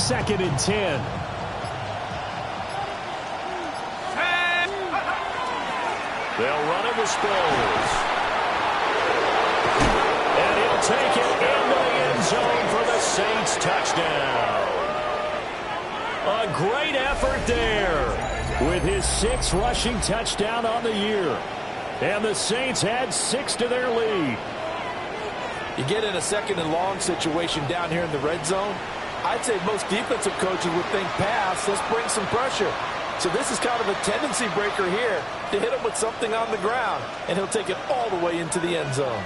2nd and 10. They'll run it with Sproles. And he'll take it into the end zone for the Saints touchdown. A great effort there with his 6th rushing touchdown on the year. And the Saints add 6 to their lead. You get in a 2nd and long situation down here in the red zone, I'd say most defensive coaches would think pass, let's bring some pressure. So this is kind of a tendency breaker here to hit him with something on the ground, and he'll take it all the way into the end zone.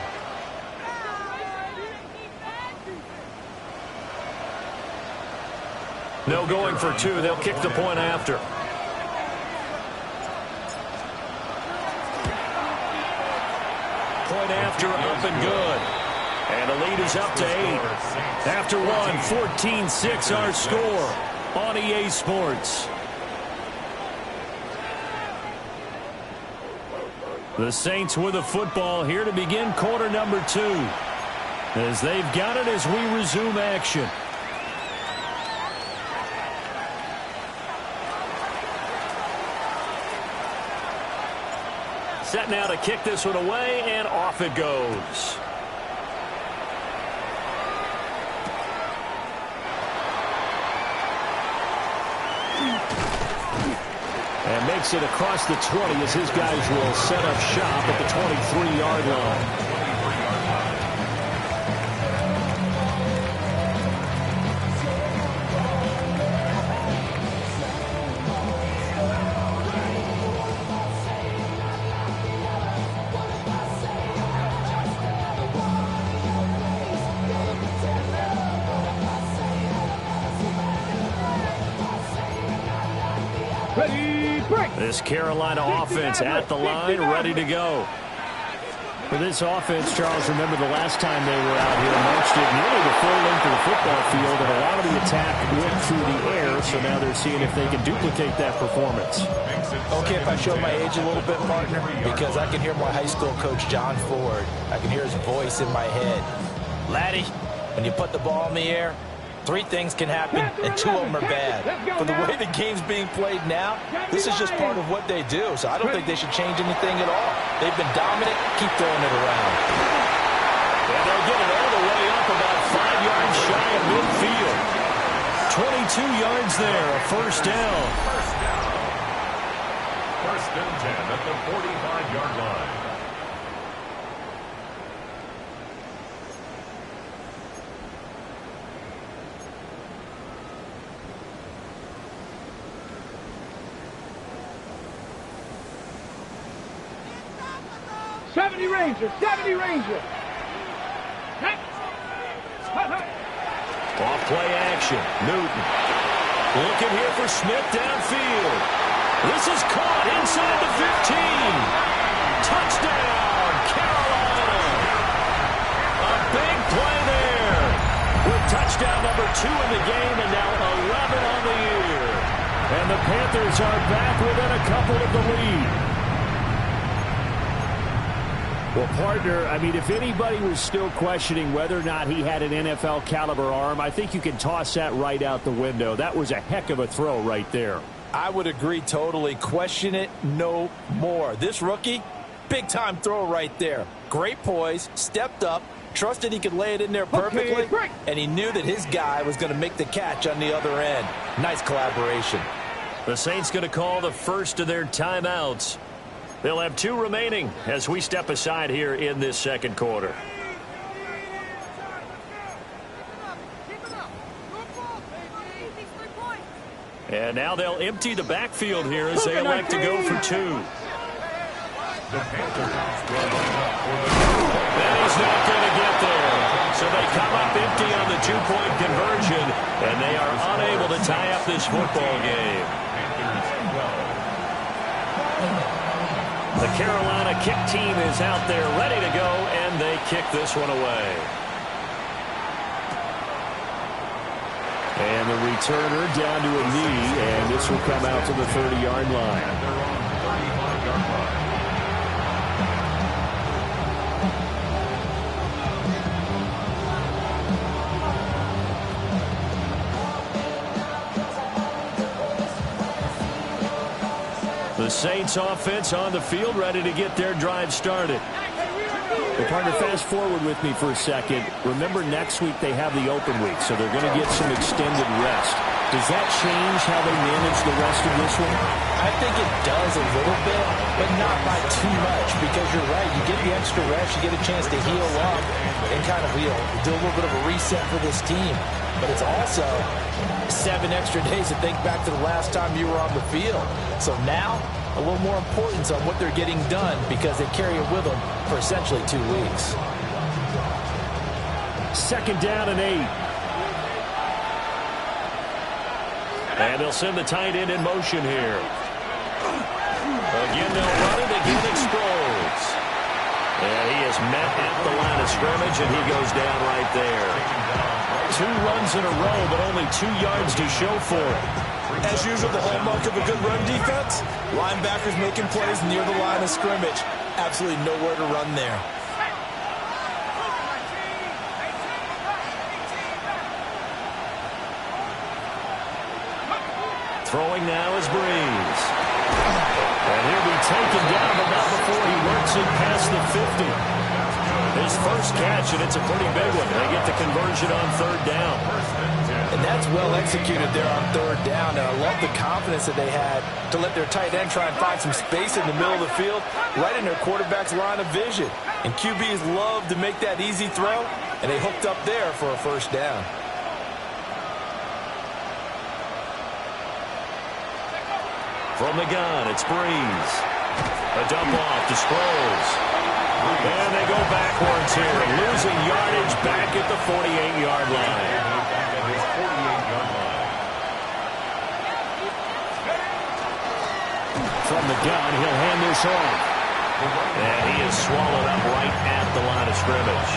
No going for 2. They'll kick the point after. Point after, up and good. And the lead is up to 8. After 1, 14-6 our score on EA Sports. The Saints with the football here to begin quarter number 2. As they've got it as we resume action. Set now to kick this one away, and off it goes. And makes it across the 20 as his guys will set up shop at the 23-yard line. This Carolina offense at the line, ready to go. For this offense, Charles, remember the last time they were out here, marched it nearly the full length of the football field, and a lot of the attack went through the air, so now they're seeing if they can duplicate that performance. Okay, if I show my age a little bit, partner, because I can hear my high school coach, John Ford. I can hear his voice in my head. Laddie, when you put the ball in the air, 3 things can happen, and 2 of them are bad. For the way the game's being played now, this is just part of what they do, so I don't think they should change anything at all. They've been dominant. Keep throwing it around. And they'll get it all the way up about 5 yards shy of midfield. 22 yards there, a first down. First and 10 at the 45-yard line. Ranger, 70 Ranger. Off play action. Newton. Looking here for Smith downfield. This is caught inside the 15. Touchdown, Carolina. A big play there. With touchdown number 2 in the game and now 11 on the year. And the Panthers are back within a couple of the lead. Well, partner, I mean, if anybody was still questioning whether or not he had an NFL caliber arm, I think you can toss that right out the window. That was a heck of a throw right there. I would agree totally. Question it no more. This rookie, big-time throw right there. Great poise, stepped up, trusted he could lay it in there perfectly, and he knew that his guy was going to make the catch on the other end. Nice collaboration. The Saints going to call the first of their timeouts. They'll have 2 remaining as we step aside here in this second quarter. And now they'll empty the backfield here as they elect to go for 2. That is not going to get there. So they come up empty on the 2-point conversion, and they are unable to tie up this football game. The Carolina kick team is out there ready to go, and they kick this one away. And the returner down to a knee, and this will come out to the 30-yard line. The Saints offense on the field, ready to get their drive started. Well, partner, fast forward with me for a second. Remember, next week they have the open week, so they're going to get some extended rest. Does that change how they manage the rest of this one? I think it does a little bit, but not by too much, because you're right. You get the extra rest, you get a chance to heal up and kind of, do a little bit of a reset for this team. But it's also 7 extra days to think back to the last time you were on the field. So now, a little more importance on what they're getting done because they carry it with them for essentially 2 weeks. 2nd down and 8. And they'll send the tight end in motion here. Again, they'll run it. Again, it's Sproles. And he is met at the line of scrimmage, and he goes down right there. 2 runs in a row, but only 2 yards to show for it. As usual, the hallmark of a good run defense, linebackers making plays near the line of scrimmage. Absolutely nowhere to run there. Throwing now is Breeze. And he'll be taken down, but not before he works it past the 50. His first catch, and it's a pretty big one. They get the conversion on 3rd down. And that's well executed there on 3rd down. And I love the confidence that they had to let their tight end try and find some space in the middle of the field, right in their quarterback's line of vision. And QBs love to make that easy throw, and they hooked up there for a 1st down. From the gun, it's Breeze. A dump off to Sproles. And they go backwards here, losing yardage back at the 48-yard line. From the gun, he'll hand this off. And he is swallowed up right at the line of scrimmage.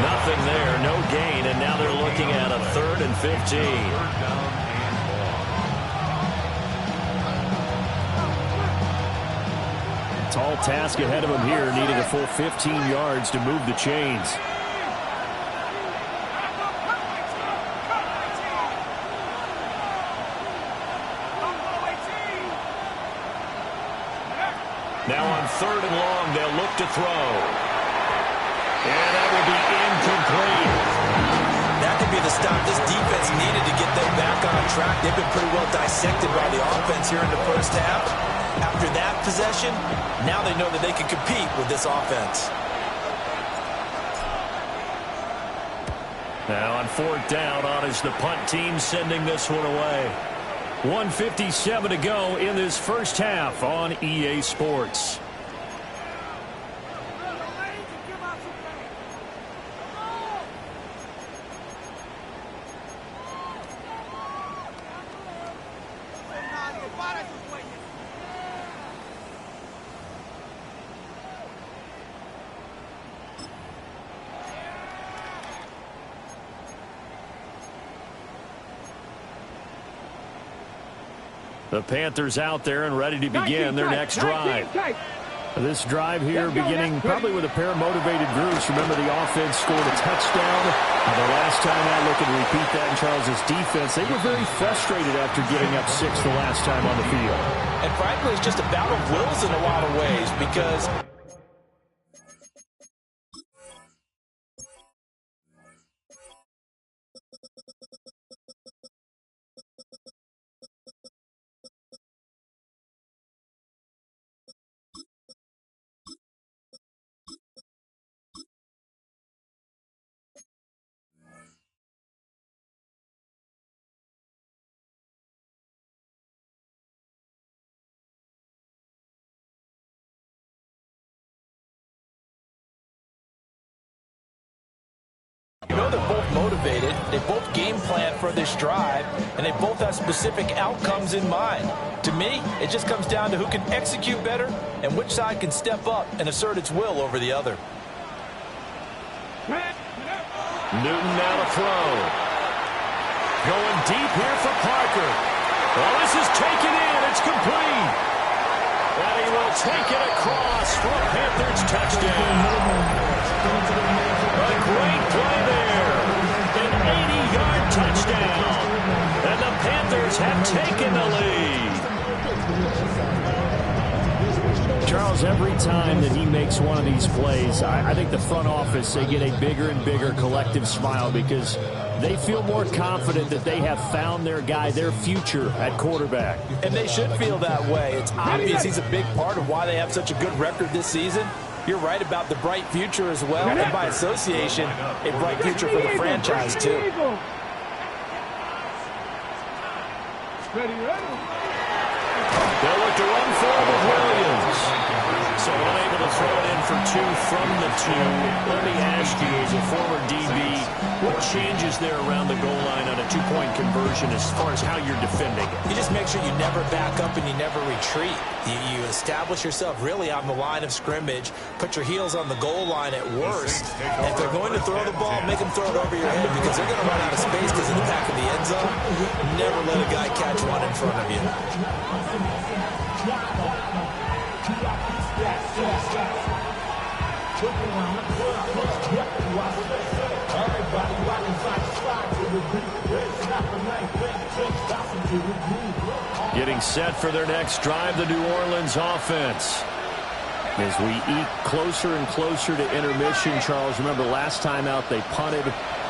Nothing there, no gain, and now they're looking at a 3rd and 15. Tall task ahead of him here, needing a full 15 yards to move the chains. Now on 3rd and long, they'll look to throw. And that will be incomplete. That could be the stop this defense needed to get them back on track. They've been pretty well dissected by the offense here in the first half. After that possession, now they know that they can compete with this offense. Now on 4th down, on is the punt team sending this one away. 1:57 to go in this first half on EA Sports. The Panthers out there and ready to begin their next drive. This drive here beginning probably with a pair of motivated groups. Remember, the offense scored a touchdown. The last time I look and repeat that in Charles's defense, they were very frustrated after getting up 6 the last time on the field. And frankly, it's just a battle of wills in a lot of ways because you know they're both motivated, they both game plan for this drive, and they both have specific outcomes in mind. To me, it just comes down to who can execute better and which side can step up and assert its will over the other. Newton now to throw. Going deep here for Parker. Well, this is taken in. It's complete. And he will take it across for a Panthers touchdown. A great play there. An 80-yard touchdown. And the Panthers have taken the lead. Charles, every time that he makes one of these plays, I think the front office, they get a bigger and bigger collective smile because they feel more confident that they have found their guy, their future at quarterback. And they should feel that way. It's obvious he's a big part of why they have such a good record this season. You're right about the bright future as well, and by association, a bright future for the franchise, too. They'll look to run forward with Williams. So unable to throw it in for 2 from the 2. Let me ask you, as a former DB, what changes there around the goal line on a 2-point conversion as far as how you're defending it? You just make sure you never back up and you never retreat. You establish yourself really on the line of scrimmage, put your heels on the goal line at worst. And if they're going to throw the ball, make them throw it over your head because they're going to run out of space because in the back of the end zone, never let a guy catch one in front of you. Getting set for their next drive, the New Orleans offense. As we eke closer and closer to intermission, Charles, remember last time out they punted.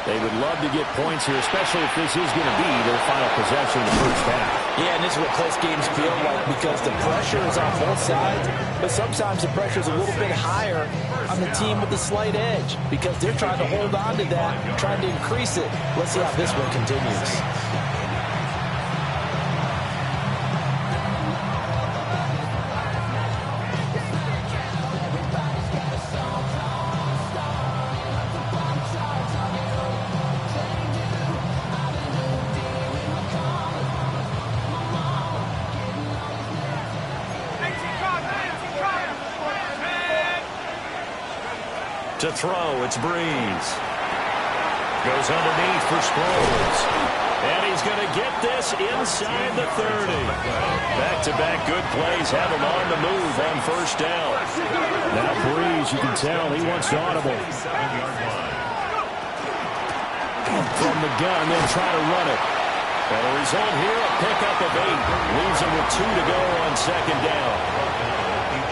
They would love to get points here, especially if this is going to be their final possession in the first half. Yeah, and this is what close games feel like because the pressure is on both sides, but sometimes the pressure is a little bit higher on the team with the slight edge because they're trying to hold on to that, trying to increase it. Let's see how this one continues. To throw, it's Breeze. Goes underneath for Sproles. And he's going to get this inside the 30. Back-to-back good plays have him on the move on first down. Now Breeze, you can tell he wants to audible. From the gun, they'll try to run it. And the result here, a pickup of 8. Leaves him with 2 to go on second down.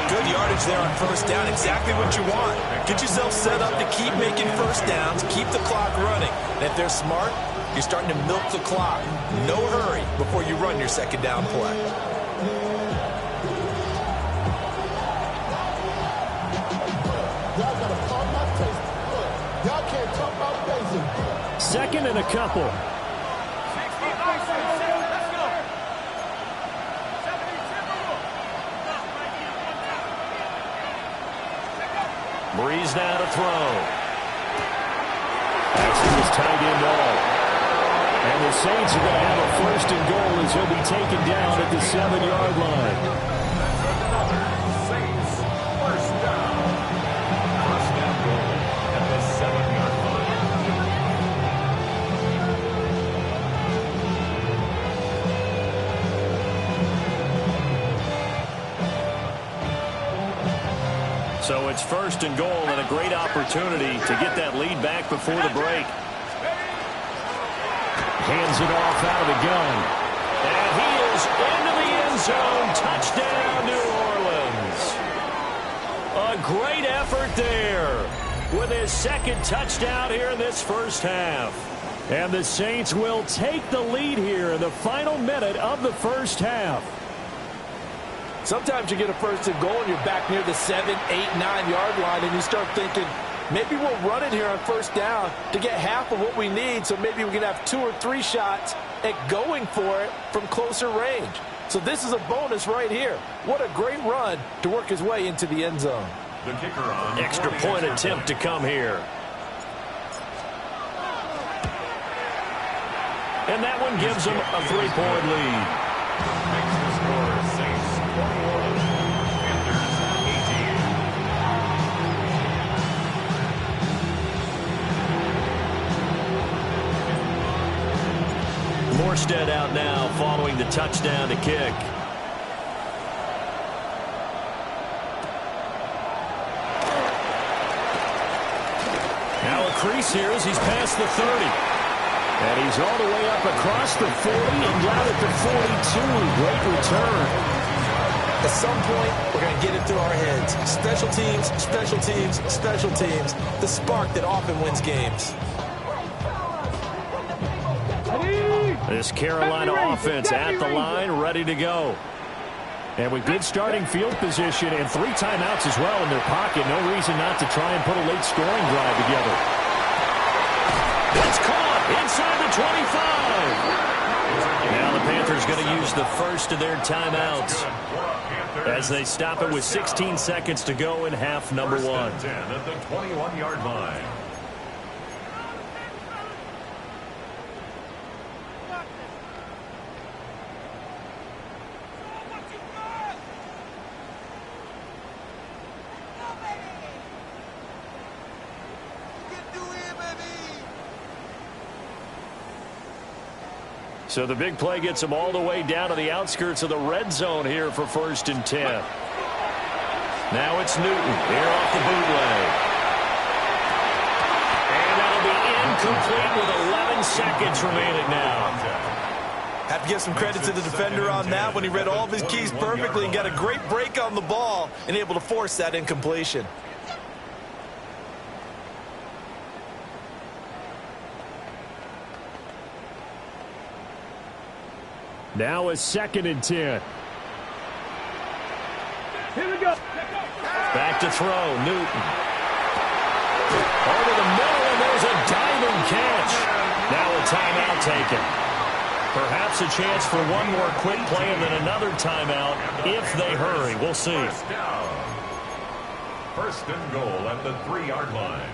Good yardage there on first down. Exactly what you want. Get yourself set up to keep making first downs, keep the clock running. And if they're smart, you're starting to milk the clock. No hurry before you run your second down play. Second and a couple. Breeze now to throw. Paxton is tight end all. And the Saints are going to have a first and goal as he'll be taken down at the 7-yard line. Saints, first down. First down goal at the 7-yard line. So it's first and goal and a great opportunity to get that lead back before the break. Hands it off out of the gun. And he is into the end zone. Touchdown, New Orleans. A great effort there with his second touchdown here in this first half. And the Saints will take the lead here in the final minute of the first half. Sometimes you get a first and goal and you're back near the 7, 8, 9-yard line and you start thinking, maybe we'll run it here on first down to get half of what we need, so maybe we can have 2 or 3 shots at going for it from closer range. So this is a bonus right here. What a great run to work his way into the end zone. The kicker on Extra point attempt to come here. And that one gives them a 3-point lead. Makes the score Saints 41, Panthers 18. Morstead out now following the touchdown to kick. Now a crease here as he's past the 30. And he's all the way up across the 40 and down at the 42. Great return. At some point, we're going to get it through our heads. Special teams, special teams, special teams. The spark that often wins games. This Carolina offense at the line, ready to go. And with good starting field position and 3 timeouts as well in their pocket, no reason not to try and put a late scoring drive together. It's caught inside the 25. Now the Panthers going to use the first of their timeouts as they stop it with 16 seconds to go in half number 1. 10 at the 21-yard line. So the big play gets them all the way down to the outskirts of the red zone here for 1st and 10. Now it's Newton here off the bootleg. And that'll be incomplete with 11 seconds remaining now. Have to give some credit to the defender on that when he read all of his keys perfectly and got a great break on the ball and able to force that incompletion. Now a 2nd and 10. Here we go. Back to throw, Newton. Over the middle, and there's a diving catch. Now a timeout taken. Perhaps a chance for one more quick play and then another timeout if they hurry. We'll see. First down. 1st and goal at the 3-yard line.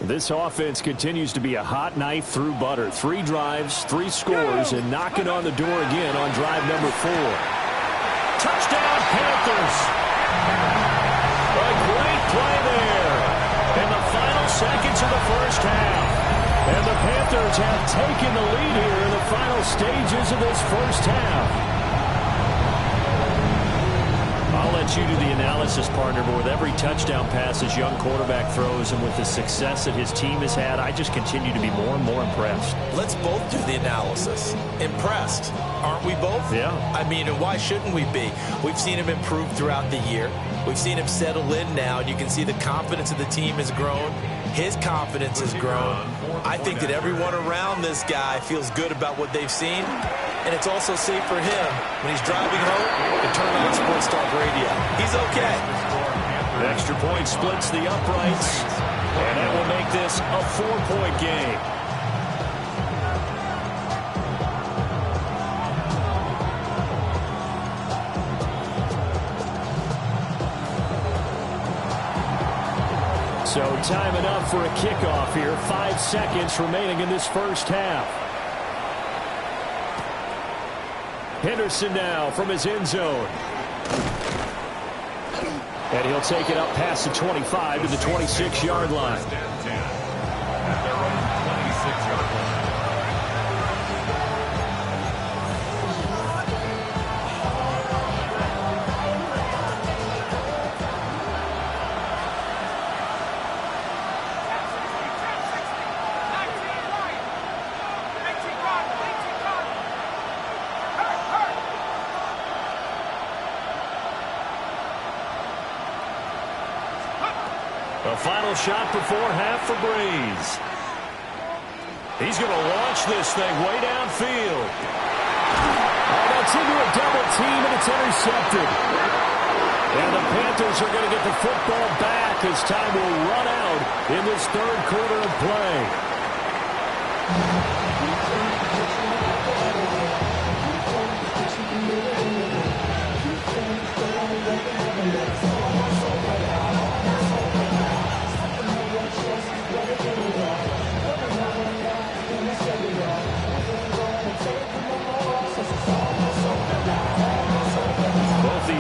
This offense continues to be a hot knife through butter. 3 drives, 3 scores, and knocking on the door again on drive number 4. Touchdown, Panthers! A great play there in the final seconds of the first half. And the Panthers have taken the lead here in the final stages of this first half. I'll let you do the analysis, partner, but with every touchdown pass his young quarterback throws and with the success that his team has had, I just continue to be more and more impressed. Let's both do the analysis. Impressed, aren't we both? Yeah. I mean, and why shouldn't we be? We've seen him improve throughout the year. We've seen him settle in now, and you can see the confidence of the team has grown. His confidence has grown. I think that everyone around this guy feels good about what they've seen, and it's also safe for him when he's driving home to turn on Sports Talk Radio. He's okay. The extra point splits the uprights, and that will make this a 4-point game. So time enough for a kickoff here. 5 seconds remaining in this first half. Henderson now from his end zone. And he'll take it up past the 25 to the 26-yard line. At their own 26-yard line. A final shot before half for Breeze. He's going to launch this thing way downfield. Oh, that's into a double team, and it's intercepted. And the Panthers are going to get the football back as time will run out in this third quarter of play.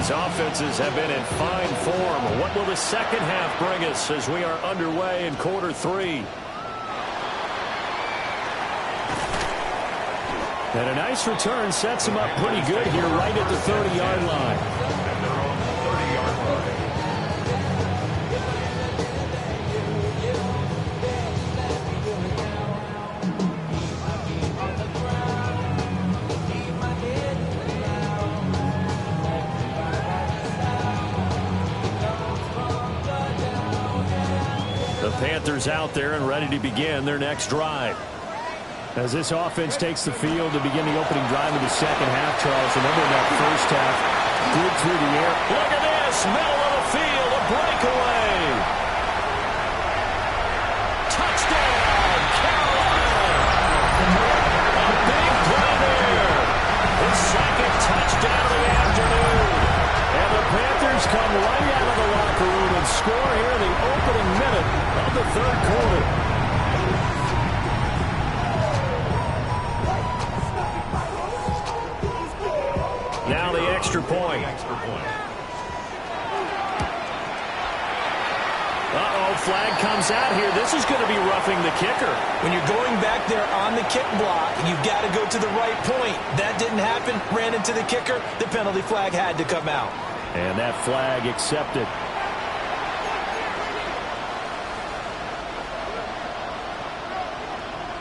These offenses have been in fine form. What will the second half bring us as we are underway in quarter 3? And a nice return sets him up pretty good here right at the 30-yard line. And they're on the 30-yard line. The Panthers out there and ready to begin their next drive. As this offense takes the field to begin the opening drive of the second half, Charles, remember that first half, good through the air. Look at this, middle of the field, a breakaway. Touchdown, Carolina. A big play there. His second touchdown of the afternoon. And the Panthers come right out of the locker room and score here in the opening minute of the third quarter. Now the extra point. Uh-oh, flag comes out here. This is going to be roughing the kicker. When you're going back there on the kick block, you've got to go to the right point. That didn't happen. Ran into the kicker. The penalty flag had to come out. And that flag accepted.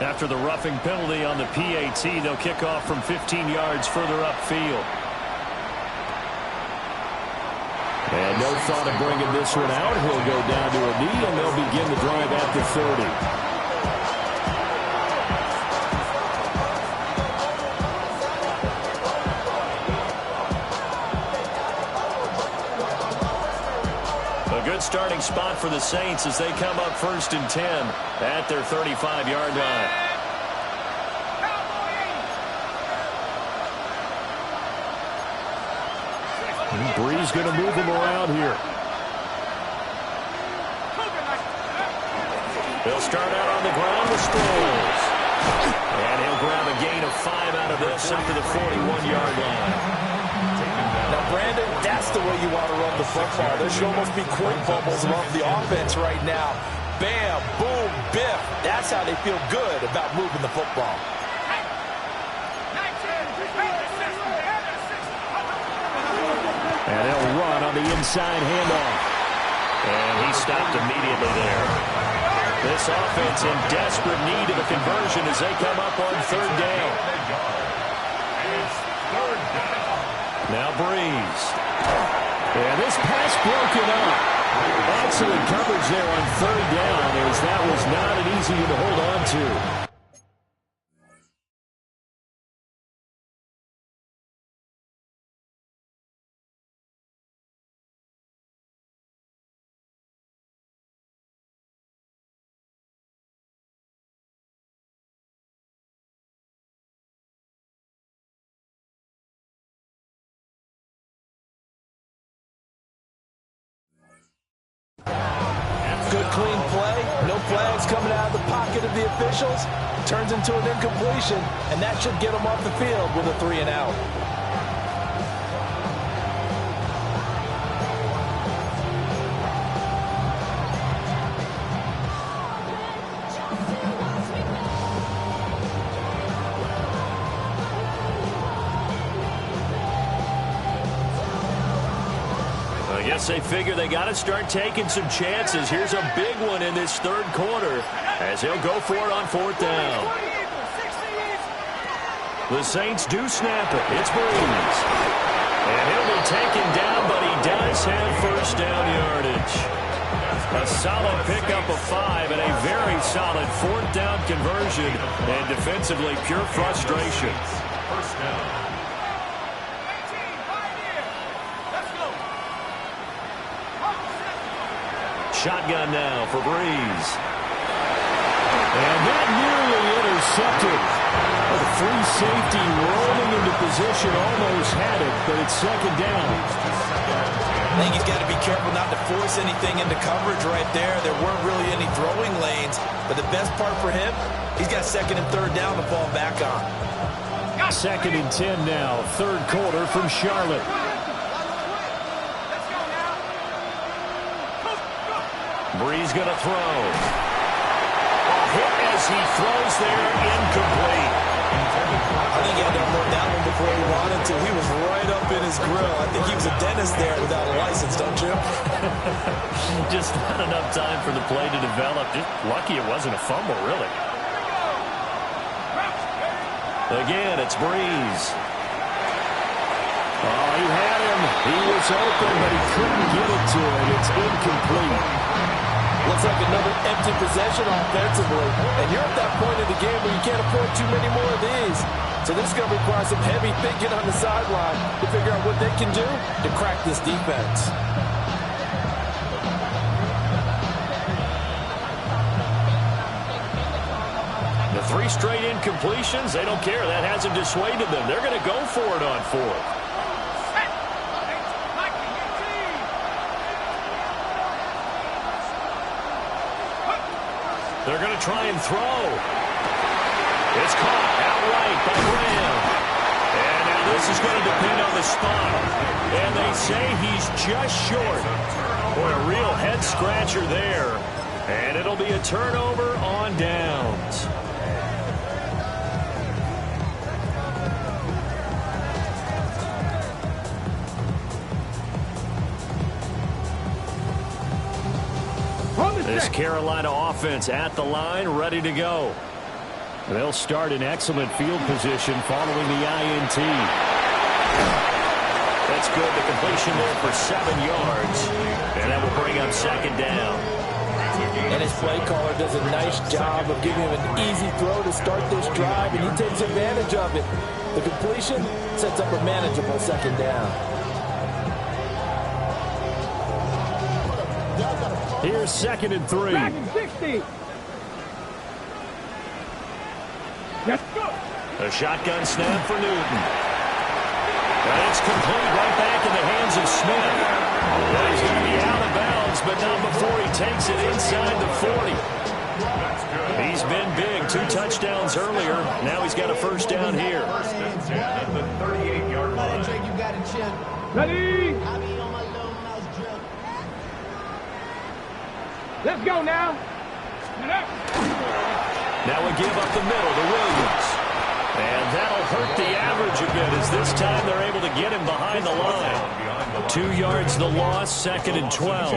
After the roughing penalty on the PAT, they'll kick off from 15 yards further upfield. And no thought of bringing this one out. He'll go down to a knee, and they'll begin the drive at the 30. A good starting spot for the Saints as they come up 1st and 10 at their 35-yard line. Breeze going to move him around here. He'll start out on the ground with Sproles. And he'll grab a gain of 5 out of this up to the 41-yard line. Now, Brandon, that's the way you want to run the football. There should almost be quick bubbles around the offense right now. Bam, boom, biff. That's how they feel good about moving the football. And he'll run on the inside handoff. And he stopped immediately there. This offense in desperate need of a conversion as they come up on 3rd down. Now Breeze. And this pass broken up. Excellent coverage there on 3rd down as that was not an easy one to hold on to. Good clean play. No flags coming out of the pocket of the officials. Turns into an incompletion, and that should get them off the field with a 3 and out. I guess they figure they got to start taking some chances. Here's a big one in this 3rd quarter as he'll go for it on 4th down. The Saints do snap it. It's Breeze. And he'll be taken down, but he does have 1st down yardage. A solid pickup of 5 and a very solid 4th down conversion. And defensively, pure frustration. 1st down. Shotgun now for Breeze. And that nearly intercepted. The free safety rolling into position, almost had it, but it's 2nd down. I think he's got to be careful not to force anything into coverage right there. There weren't really any throwing lanes, but the best part for him, he's got 2nd and 3rd down to fall back on. 2nd and 10 now, 3rd quarter from Charlotte. Brees going to throw. Hit as he throws there, incomplete. I think he had to unload that one before he wanted to. He was right up in his grill. I think he was a dentist there without a license, don't you? Just not enough time for the play to develop. Just lucky it wasn't a fumble, really. Again, it's Brees. Oh, he had him. He was open, but he couldn't get it to him. It's incomplete. Looks like another empty possession offensively. And you're at that point in the game where you can't afford too many more of these. So this is going to require some heavy thinking on the sideline to figure out what they can do to crack this defense. The 3 straight incompletions, they don't care. That hasn't dissuaded them. They're going to go for it on 4th. They're going to try and throw. It's caught outright by Graham. And now this is going to depend on the spot. And they say he's just short. Boy, a real head-scratcher there. And it'll be a turnover on downs. This Carolina offense at the line, ready to go. They'll start in excellent field position following the INT. That's good. The completion there for 7 yards. And that will bring up 2nd down. And his play caller does a nice job of giving him an easy throw to start this drive, and he takes advantage of it. The completion sets up a manageable 2nd down. Here's 2nd and 3. A shotgun snap for Newton. And it's complete right back in the hands of Smith. Well, he's going to be out of bounds, but not before he takes it inside the 40. He's been big. 2 touchdowns earlier. Now he's got a 1st down here. At the 38-yard line. Ready? Let's go now. Now we give up the middle to Williams. And that'll hurt the average a bit as this time they're able to get him behind the line. 2 yards the loss, 2nd and 12.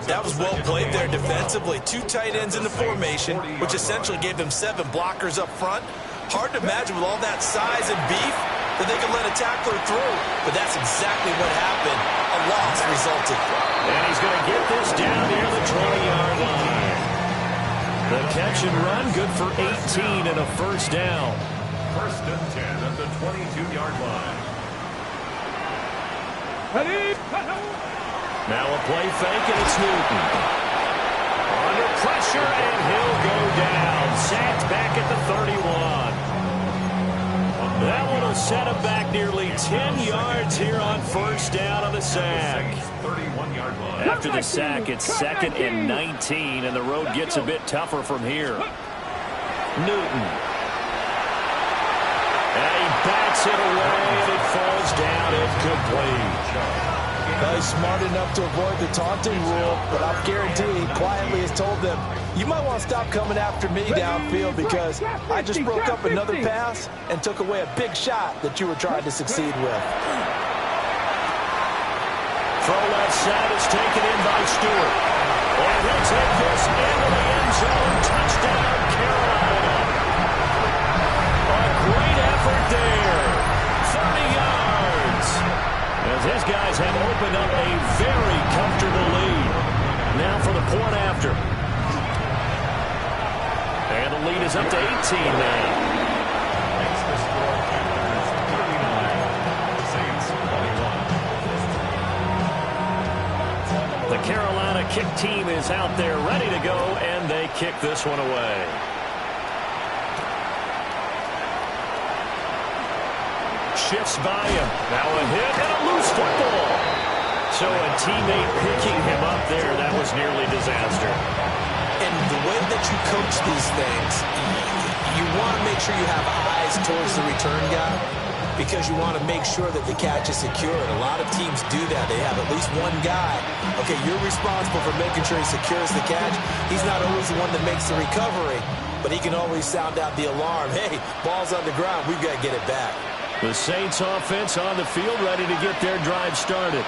That was well played there defensively. 2 tight ends in the formation, which essentially gave them 7 blockers up front. Hard to imagine with all that size and beef that they could let a tackler through. But that's exactly what happened. A loss resulted. And he's going to get this down near the 20-yard line. The catch and run, good for 18 and a 1st down. 1st and 10 at the 22-yard line. Now a play fake, and it's Newton. Under pressure, and he'll go down. Sacked back at the 31. That one will set him back nearly 10 yards here on 1st down on the sack. 31-yard line. After the sack, it's 2nd and 19, and the road gets a bit tougher from here. Newton. And he bats it away, and it falls down incomplete. Well, he's smart enough to avoid the taunting rule, but I guarantee he quietly has told them, you might want to stop coming after me downfield because I just broke up another pass and took away a big shot that you were trying to succeed with. Throw left side is taken in by Stewart. And he'll take this into the end zone. Touchdown, Carolina. A great effort there. 30 yards. As his guys have opened up a very comfortable lead. Now for the point after. And the lead is up to 18 now. Makes the score Packers 39, Saints 21. The Carolina kick team is out there ready to go, and they kick this one away. Shifts by him. Now a hit and a loose football. So a teammate picking him up there, that was nearly disaster. And the way that you coach these things, you want to make sure you have eyes towards the return guy. because you want to make sure that the catch is secured. A lot of teams do that. They have at least one guy. Okay, you're responsible for making sure he secures the catch. He's not always the one that makes the recovery, but he can always sound out the alarm. Hey, ball's on the ground. We've got to get it back. The Saints offense on the field, ready to get their drive started.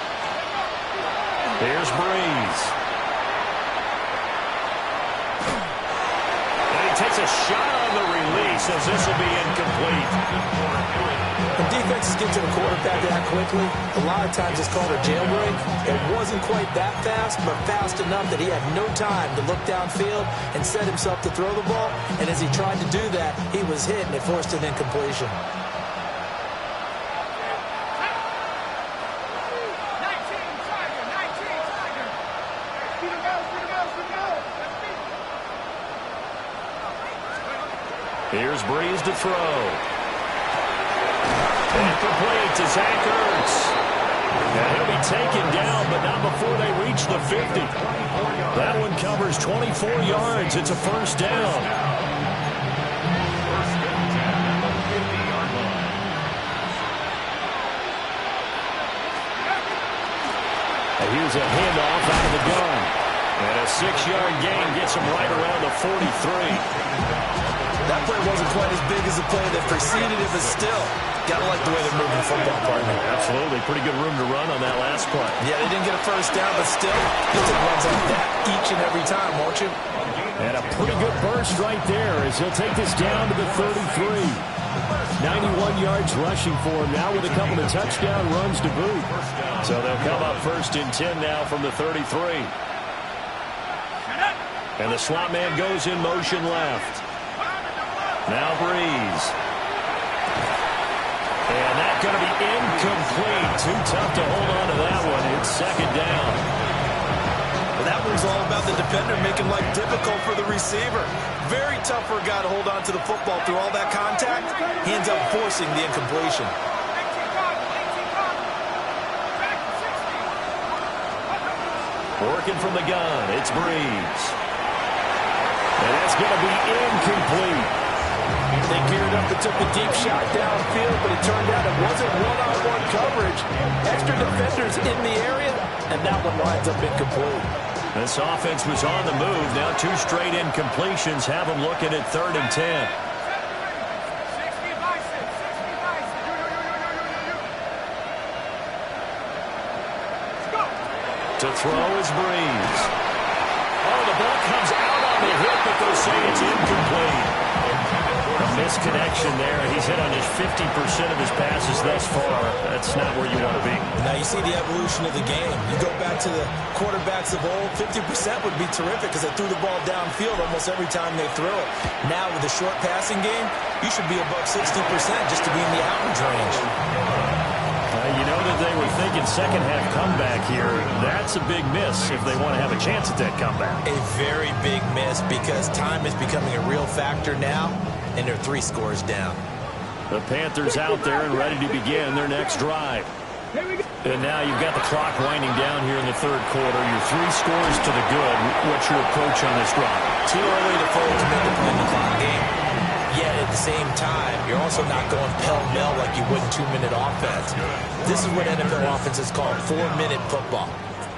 Here's Breeze. And he takes a shot on the release as this will be incomplete. When defenses get to the quarterback that quickly, a lot of times it's called a jailbreak. It wasn't quite that fast, but fast enough that he had no time to look downfield and set himself to throw the ball. And as he tried to do that, he was hit, and it forced an incompletion. Here's Breeze to throw. Incomplete to Zach Ertz. And he'll be taken down, but not before they reach the 50. That one covers 24 yards. It's a first down. And here's a handoff out of the gun. And a 6-yard gain gets him right around the 43. That play wasn't quite as big as the play that preceded it, but still, gotta like the way they're moving the football, partner. Absolutely. Pretty good room to run on that last play. Yeah, they didn't get a first down, but still, you'll take runs like that each and every time, won't you? And a pretty good burst right there as he'll take this down to the 33. 91 yards rushing for him now with a couple of touchdown runs to boot. So they'll come up first and 10 now from the 33. And the slot man goes in motion left. Now Breeze. And that's going to be incomplete. Too tough to hold on to that one. It's second down. Well, that one's all about the defender making life difficult for the receiver. Very tough for a guy to hold on to the football through all that contact. He ends up forcing the incompletion. Working from the gun, it's Breeze. And that's going to be incomplete. They geared up and took a deep shot downfield, but it turned out it wasn't one-on-one coverage. Extra defenders in the area, and that one winds up incomplete. This offense was on the move. Now 2 straight incompletions have them looking at 3rd and 10. To throw is Breeze. Oh, the ball comes out on the hit, but they'll say it's incomplete. A misconnection there. He's hit on just 50% of his passes thus far. That's not where you want to be. Now you see the evolution of the game. You go back to the quarterbacks of old, 50% would be terrific because they threw the ball downfield almost every time they throw it. Now with the short passing game, you should be above 60% just to be in the average range. You know that they were thinking second half comeback here. That's a big miss if they want to have a chance at that comeback. A very big miss because time is becoming a real factor now, and they're 3 scores down. The Panthers out there and ready to begin their next drive. And now you've got the clock winding down here in the 3rd quarter. You're 3 scores to the good. What's your approach on this drive? Too early to fold to make a play in the clock game. Yet at the same time, you're also not going pell-mell like you would in 2-minute offense. This is what NFL offenses call 4-minute football.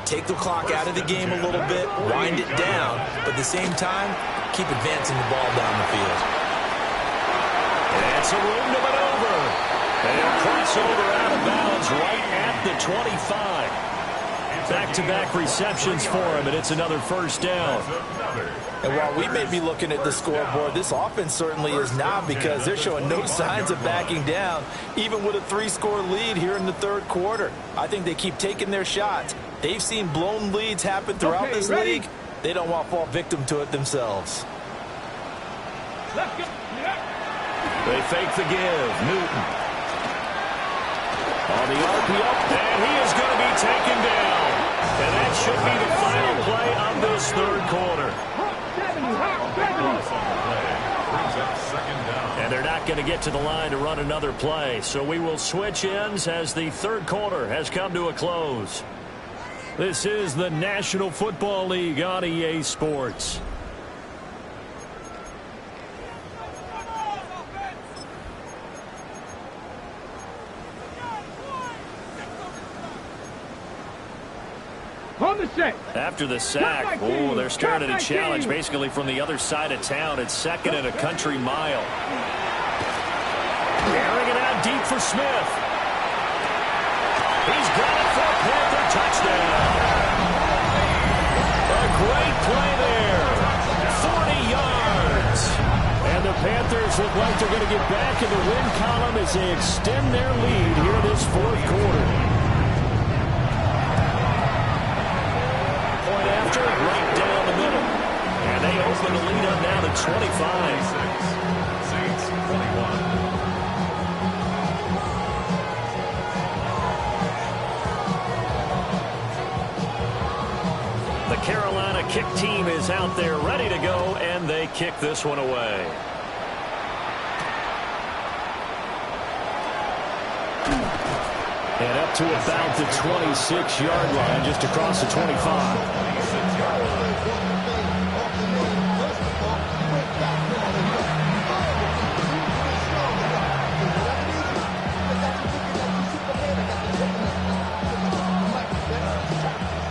Take the clock out of the game a little bit, wind it down, but at the same time, keep advancing the ball down the field. And some room to maneuver. And he'll cross over out of bounds right at the 25. Back-to-back receptions for him, and it's another first down. And while we may be looking at the scoreboard, this offense certainly is not because they're showing no signs of backing down, even with a 3-score lead here in the 3rd quarter. I think they keep taking their shots. They've seen blown leads happen throughout this league. They don't want to fall victim to it themselves. They fake the give. Newton. On the RPO, and he is going to be taken down. And that should be the final play of this 3rd quarter. And they're not going to get to the line to run another play. So we will switch ends as the 3rd quarter has come to a close. This is the National Football League on EA Sports. On the set. After the sack, oh, they're starting a challenge basically from the other side of town. It's second and a country mile. Airing it out deep for Smith. He's got it for a Panther touchdown. A great play there. 40 yards. And the Panthers look like they're going to get back in the win column as they extend their lead here this fourth quarter. Point after, right down the middle. And they open the lead up now to 25. Saints 21. The Carolina kick team is out there ready to go, and they kick this one away. And up to about the 26-yard line, just across the 25.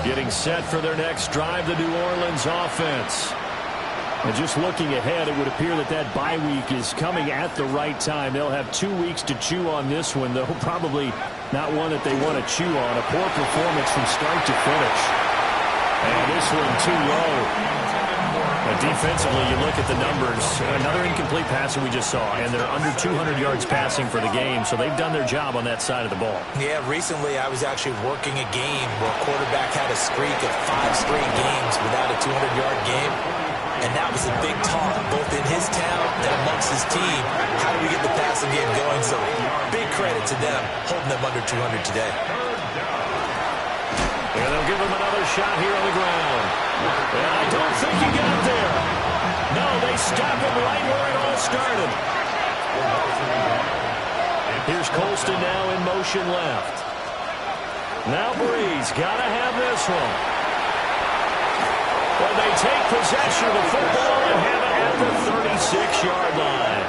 Getting set for their next drive, the New Orleans offense. And just looking ahead, it would appear that that bye week is coming at the right time. They'll have 2 weeks to chew on this one, though probably not one that they want to chew on. A poor performance from start to finish. And this one too low. Defensively, you look at the numbers. Another incomplete passer we just saw, and they're under 200 yards passing for the game, so they've done their job on that side of the ball. Yeah, recently I was actually working a game where a quarterback had a streak of 5 straight games without a 200-yard game, and that was a big talk, both in his town and amongst his team. How do we get the passing game going? So big credit to them, holding them under 200 today. And they'll give him another shot here on the ground. And I don't think he got there. No, they stop him right where it all started. Here's Colston now in motion left. Now Breeze got to have this one. Well, they take possession of the football and have it at the 36-yard line.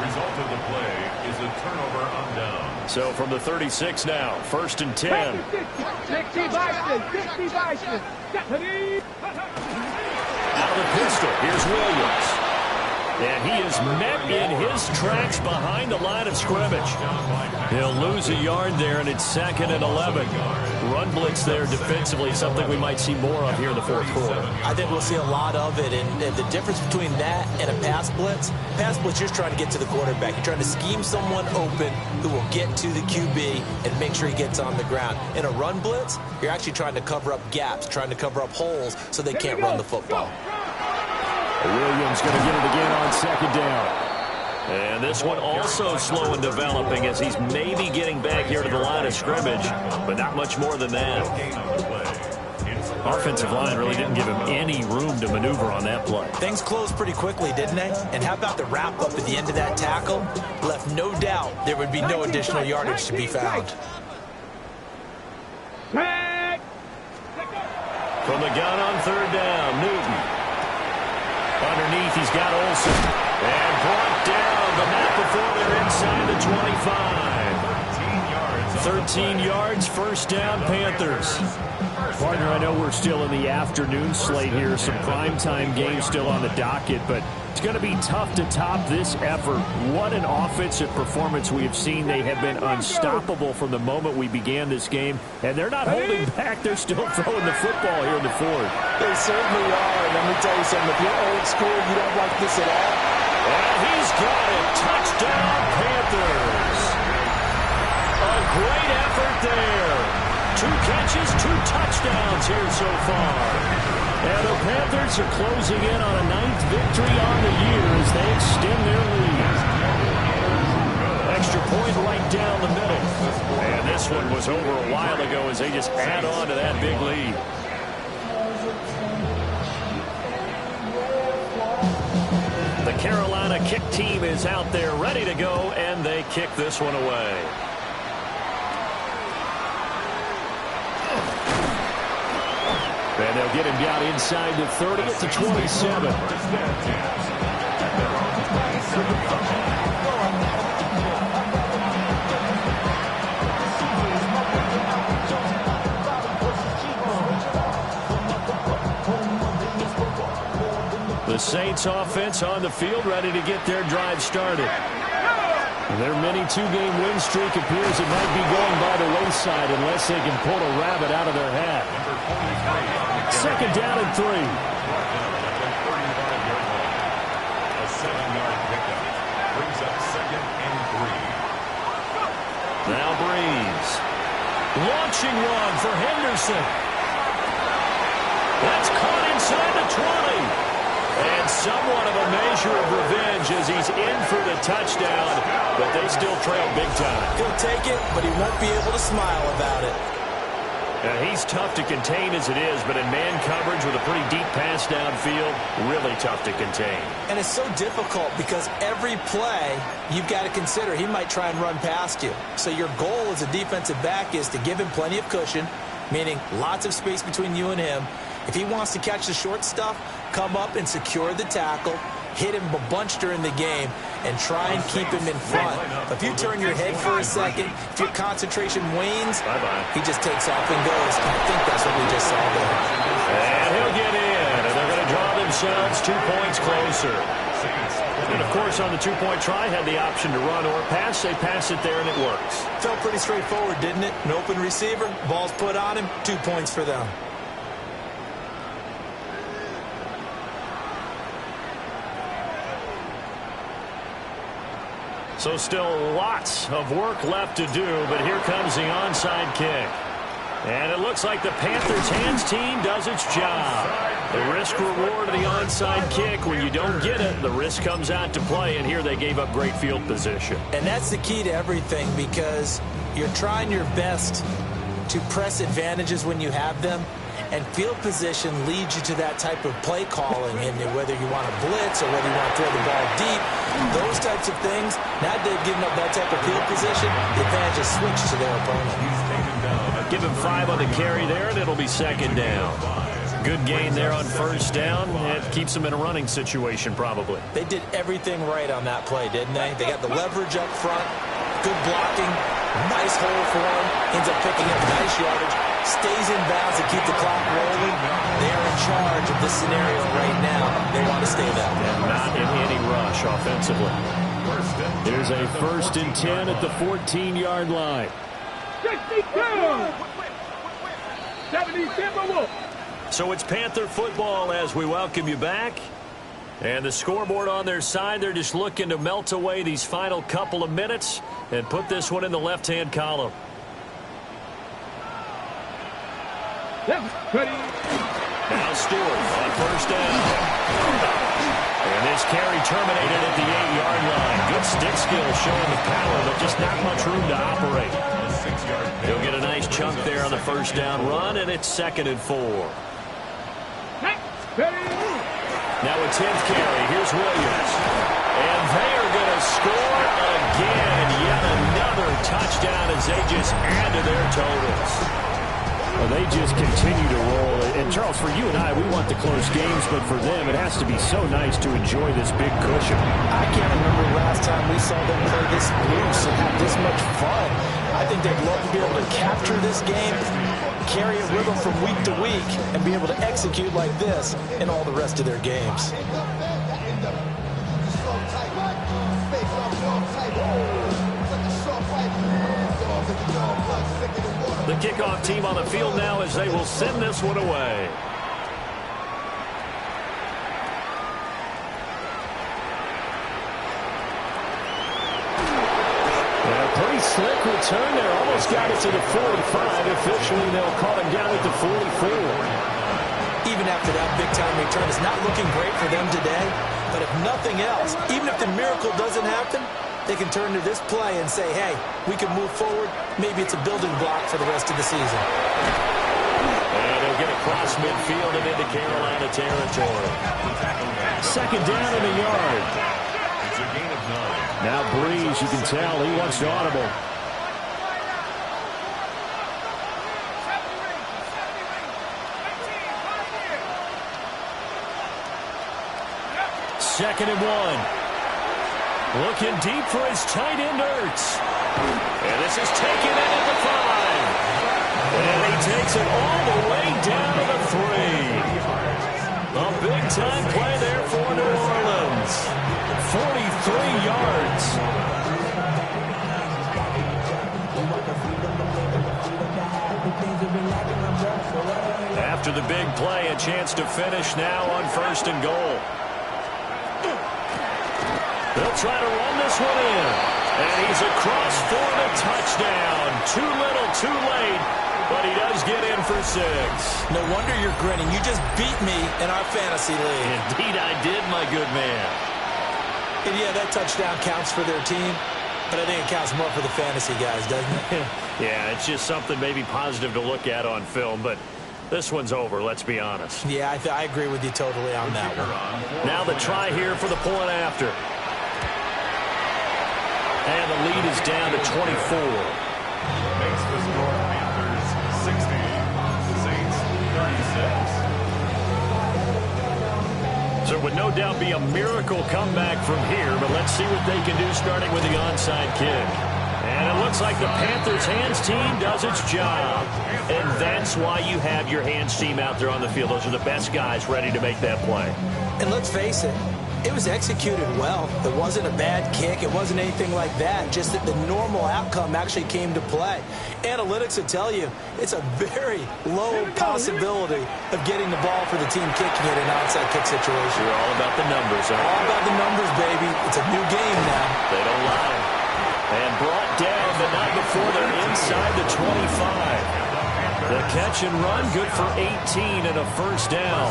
Result of the play is a turnover on down. So from the 36 now, 1st and 10. 60 Bison. Out of the pistol, here's Williams. And he is met in his tracks behind the line of scrimmage. He'll lose a yard there, and it's 2nd and 11. Run blitz there defensively, something we might see more of here in the fourth quarter. I think we'll see a lot of it, and the difference between that and a pass blitz, you're just trying to get to the quarterback. You're trying to scheme someone open who will get to the QB and make sure he gets on the ground. In a run blitz, you're actually trying to cover up gaps, trying to cover up holes so they can't run the football. Williams going to get it again on 2nd down. And this one also slow in developing as he's maybe getting back here to the line of scrimmage, but not much more than that. Offensive line really didn't give him any room to maneuver on that play. Things closed pretty quickly, didn't they? And how about the wrap-up at the end of that tackle? Left no doubt there would be no additional yardage to be found. From the gun on 3rd down, Newton. Underneath, he's got Olsen. And brought down, but not before they're inside the 25. 13 yards, 1st down, Panthers. Partner, I know we're still in the afternoon slate here. Some primetime games still on the docket, but it's going to be tough to top this effort. What an offensive performance we have seen. They have been unstoppable from the moment we began this game, and they're not holding back. They're still throwing the football here in the fourth. They certainly are. And let me tell you something. If you're old school, you don't like this at all. And he's got it. Touchdown, Panthers. A great effort there. 2 catches, 2 touchdowns here so far. And the Panthers are closing in on a 9th victory on the year as they extend their lead. Extra point right down the middle. And this one was over a while ago as they just add on to that big lead. The Carolina kick team is out there ready to go, and they kick this one away. And they'll get him down inside the 30 at the 27. Saints offense on the field, ready to get their drive started. Their mini two-game win streak appears it might be going by the wayside unless they can pull a rabbit out of their hat. Second down and 3. A 7-yard pickup brings up 2nd and 3. Now Breeze. Launching run for Henderson. That's caught inside the 20. And somewhat of a measure of revenge as he's in for the touchdown, but they still trail big time. He'll take it, but he won't be able to smile about it. He's tough to contain as it is, but in man coverage with a pretty deep pass downfield, really tough to contain. And it's so difficult because every play you've got to consider he might try and run past you. So your goal as a defensive back is to give him plenty of cushion, meaning lots of space between you and him. If he wants to catch the short stuff, come up and secure the tackle, hit him a bunch during the game, and try and keep him in front. If you turn your head for a second, if your concentration wanes, he just takes off and goes. And I think that's what we just saw there. And he'll get in, and they're going to draw themselves 2 points closer. And, of course, on the two-point try, had the option to run or pass. They pass it there, and it works. Felt pretty straightforward, didn't it? An open receiver, ball's put on him, 2 points for them. So still lots of work left to do, but here comes the onside kick. And it looks like the Panthers hands team does its job. The risk reward of the onside kick, when you don't get it, the risk comes out to play, and here they gave up great field position. And that's the key to everything, because you're trying your best to press advantages when you have them, and field position leads you to that type of play calling, and whether you want to blitz or whether you want to throw the ball deep, those types of things, now they've given up that type of field position, the advantage is switched to their opponent. Give him 5 on the carry there, and it'll be second down. Good gain there on first down. It keeps them in a running situation, probably. They did everything right on that play, didn't they? They got the leverage up front, good blocking, nice hole for him, ends up picking up nice yardage, stays in bounds to keep the clock rolling. They are in charge of this scenario right now. They want to stay that way. And not in any rush offensively. Here's a 1st and 10 at the 14-yard line. 72. So it's Panther football as we welcome you back. And the scoreboard on their side, they're just looking to melt away these final couple of minutes and put this one in the left-hand column. Now Stewart on first down. And this carry terminated at the 8-yard line. Good stick skill showing the power, but just not much room to operate. He'll get a nice chunk there on the first down run, and it's 2nd and 4. Now a 10th carry. Here's Williams. And they are going to score again. Yet another touchdown as they just add to their totals. Well, they just continue to roll. And, Charles, for you and I, we want the close games, but for them, it has to be so nice to enjoy this big cushion. I can't remember the last time we saw them play this loose and have this much fun. I think they'd love to be able to capture this game, carry it with them from week to week, and be able to execute like this in all the rest of their games. The kickoff team on the field now as they will send this one away. Pretty slick return there. Almost got it to the 45. Officially, they'll call him down at the 44. Even after that big-time return, it's not looking great for them today. But if nothing else, even if the miracle doesn't happen, they can turn to this play and say, hey, we can move forward. Maybe it's a building block for the rest of the season. And he'll get across midfield and into Carolina territory. 2nd down in the yard. It's a gain of 9. Now Breeze, you can tell he wants to audible. Second and 1. Looking deep for his tight end, Ertz. And this is taken in at the 5. And he takes it all the way down to the 3. A big-time play there for an After the big play, a chance to finish now on 1st and goal. They'll try to run this one in. And he's across for the touchdown. Too little, too late. But he does get in for 6. No wonder you're grinning. You just beat me in our fantasy league. Indeed I did, my good man. And yeah, that touchdown counts for their team. But I think it counts more for the fantasy guys, doesn't it? Yeah, it's just something maybe positive to look at on film. But this one's over, let's be honest. Yeah, I agree with you totally on that one. Now the try here for the point after. And the lead is down to 24. Makes the score Panthers 60, Saints 36. So it would no doubt be a miracle comeback from here, but let's see what they can do starting with the onside kick. And it looks like the Panthers' hands team does its job. And that's why you have your hands team out there on the field. Those are the best guys ready to make that play. And let's face it, it was executed well. It wasn't a bad kick. It wasn't anything like that. Just that the normal outcome actually came to play. Analytics will tell you it's a very low possibility of getting the ball for the team kicking it in an onside kick situation. You're all about the numbers, aren't you? All about the numbers, baby. It's a new game now. They don't lie. And brought down, but not before they're inside the 25. The catch and run, good for 18 and a 1st down.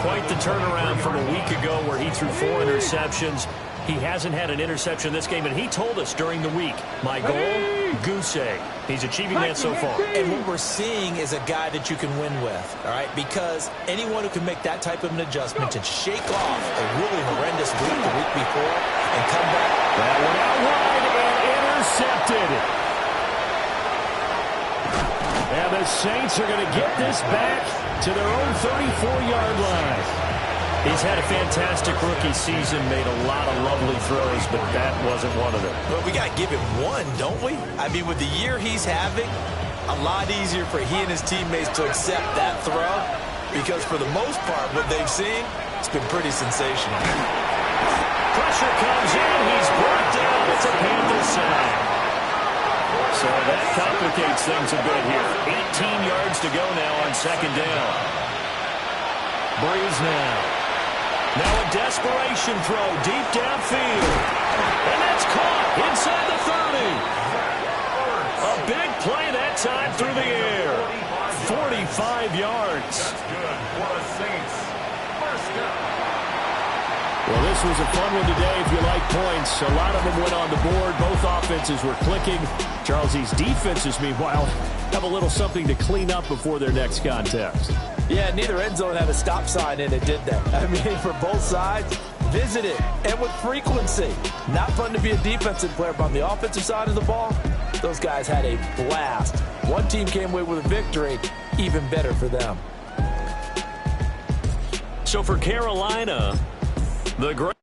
Quite the turnaround from a week ago where he threw 4 interceptions. He hasn't had an interception this game, and he told us during the week, my goal, goose egg. He's achieving that so far. And what we're seeing is a guy that you can win with, all right? Because anyone who can make that type of an adjustment to shake off a really horrendous week the week before and come back. That one out wide and intercepted. And the Saints are going to get this back to their own 34-yard line. He's had a fantastic rookie season, made a lot of lovely throws, but that wasn't one of them. Well, we got to give him one, don't we? I mean, with the year he's having, a lot easier for he and his teammates to accept that throw because for the most part, what they've seen, it's been pretty sensational. Pressure comes in. He's brought down. It's a Panther sack. So that complicates things a bit here. 18 yards to go now on 2nd down. Breeze now. Now a desperation throw deep downfield. And that's caught inside the 30. A big play that time through the air. 45 yards. That's good for the Saints. 1st down. Well, this was a fun one today if you like points. A lot of them went on the board. Both offenses were clicking. Charles, these defenses, meanwhile, have a little something to clean up before their next contest. Yeah, neither end zone had a stop sign in it, did they? I mean, for both sides, visit it, and with frequency. Not fun to be a defensive player, but on the offensive side of the ball, those guys had a blast. One team came away with a victory, even better for them. So for Carolina, the great